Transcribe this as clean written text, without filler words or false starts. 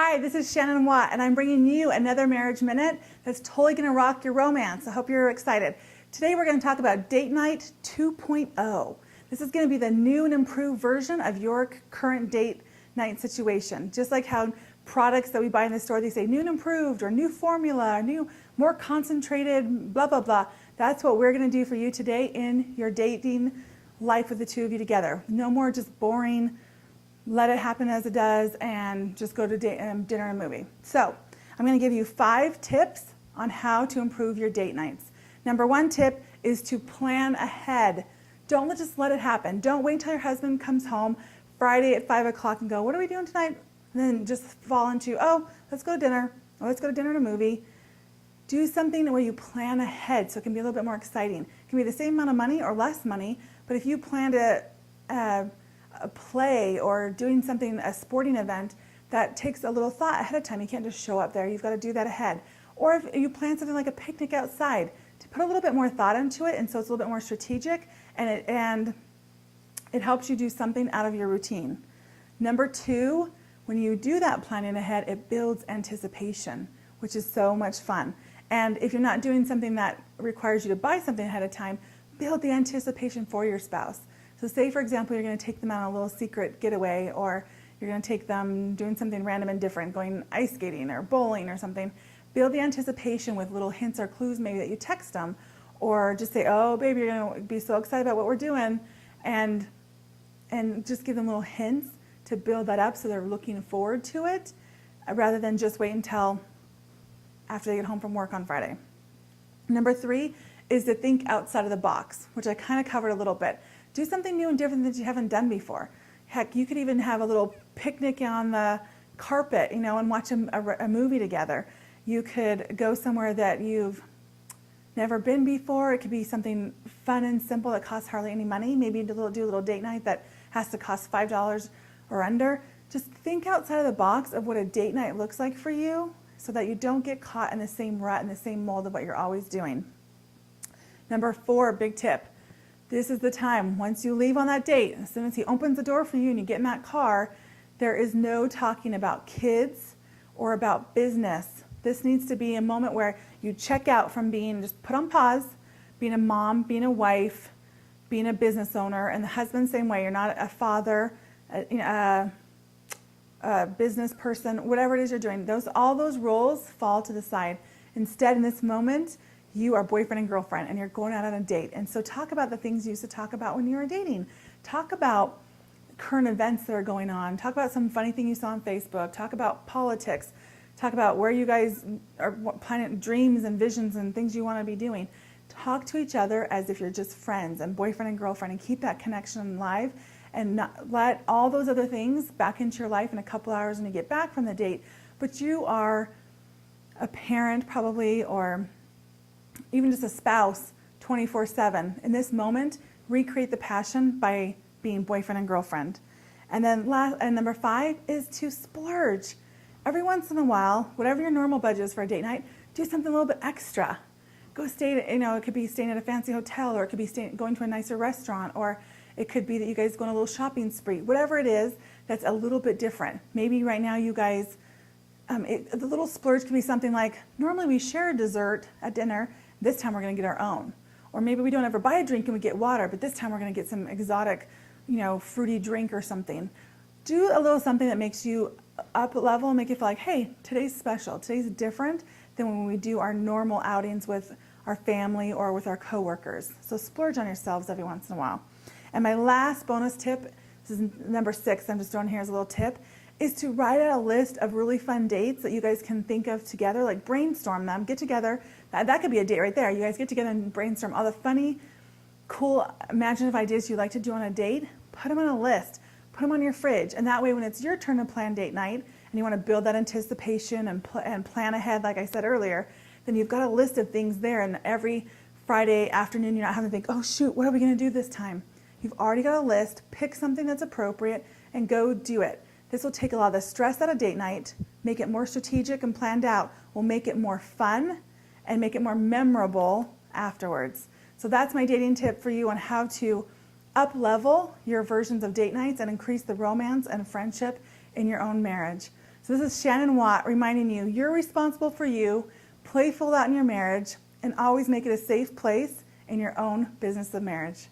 Hi, this is Shannon Watt, and I'm bringing you another Marriage Minute that's totally going to rock your romance. I hope you're excited. Today we're going to talk about Date Night 2.0. This is going to be the new and improved version of your current date night situation. Just like how products that we buy in the store, they say new and improved, or new formula, or new, more concentrated, blah, blah, blah. That's what we're going to do for you today in your dating life with the two of you together. No more just boring, let it happen as it does, and just go to dinner and movie. So I'm going to give you 5 tips on how to improve your date nights. Number 1 tip is to plan ahead. Don't just let it happen. Don't wait until your husband comes home Friday at 5 o'clock and go, what are we doing tonight? And then just fall into, oh, let's go to dinner, or let's go to dinner and a movie. Do something where you plan ahead so it can be a little bit more exciting. It can be the same amount of money or less money, but if you plan to a play or doing something, a sporting event, that takes a little thought ahead of time. You can't just show up there. You've got to do that ahead. Or if you plan something like a picnic outside, to put a little bit more thought into it, and so it's a little bit more strategic, and it helps you do something out of your routine. Number 2, when you do that planning ahead, it builds anticipation, which is so much fun. And if you're not doing something that requires you to buy something ahead of time, build the anticipation for your spouse. So say, for example, you're going to take them on a little secret getaway, or you're going to take them doing something random and different, going ice skating or bowling or something. Build the anticipation with little hints or clues maybe that you text them, or just say, oh, baby, you're going to be so excited about what we're doing, and just give them little hints to build that up so they're looking forward to it, rather than just wait until after they get home from work on Friday. Number 3 is to think outside of the box, which I kind of covered a little bit. Do something new and different that you haven't done before. Heck, you could even have a little picnic on the carpet, and watch a movie together. You could go somewhere that you've never been before. It could be something fun and simple that costs hardly any money. Maybe do a little date night that has to cost $5 or under. Just think outside of the box of what a date night looks like for you, so that you don't get caught in the same rut and the same mold of what you're always doing. Number 4, big tip. This is the time, once you leave on that date, as soon as he opens the door for you and you get in that car, there is no talking about kids or about business. This needs to be a moment where you check out from being just put on pause, being a mom, being a wife, being a business owner, and the husband same way. You're not a father, a business person, whatever it is you're doing. All those roles fall to the side. Instead, in this moment, you are boyfriend and girlfriend, and you're going out on a date. And so talk about the things you used to talk about when you were dating. Talk about current events that are going on. Talk about some funny thing you saw on Facebook. Talk about politics. Talk about where you guys are planning dreams and visions and things you want to be doing. Talk to each other as if you're just friends and boyfriend and girlfriend, and keep that connection alive, and not let all those other things back into your life in a couple hours when you get back from the date. But you are a parent probably, or even just a spouse 24/7. In this moment, recreate the passion by being boyfriend and girlfriend. And then number 5 is to splurge. Every once in a while, whatever your normal budget is for a date night, do something a little bit extra. Go stay, it could be staying at a fancy hotel, or it could be going to a nicer restaurant, or it could be that you guys go on a little shopping spree. Whatever it is that's a little bit different. Maybe right now you guys, the little splurge can be something like, normally we share a dessert at dinner, this time we're going to get our own. Or maybe we don't ever buy a drink and we get water, but this time we're going to get some exotic, fruity drink or something. Do a little something that makes you up level and make you feel like, hey, today's special. Today's different than when we do our normal outings with our family or with our coworkers. So splurge on yourselves every once in a while. And my last bonus tip, this is number 6, I'm just throwing here as a little tip, is to write out a list of really fun dates that you guys can think of together, like brainstorm them, get together. That could be a date right there. You guys get together and brainstorm all the funny, cool, imaginative ideas you'd like to do on a date. Put them on a list. Put them on your fridge. And that way, when it's your turn to plan date night, and you want to build that anticipation and plan ahead, like I said earlier, then you've got a list of things there. And every Friday afternoon, you're not having to think, oh, shoot, what are we going to do this time? You've already got a list. Pick something that's appropriate and go do it. This will take a lot of the stress out of date night, make it more strategic and planned out, will make it more fun, and make it more memorable afterwards. So that's my dating tip for you on how to up-level your versions of date nights and increase the romance and friendship in your own marriage. So this is Shannon Watt reminding you, you're responsible for you, play full out in your marriage, and always make it a safe place in your own business of marriage.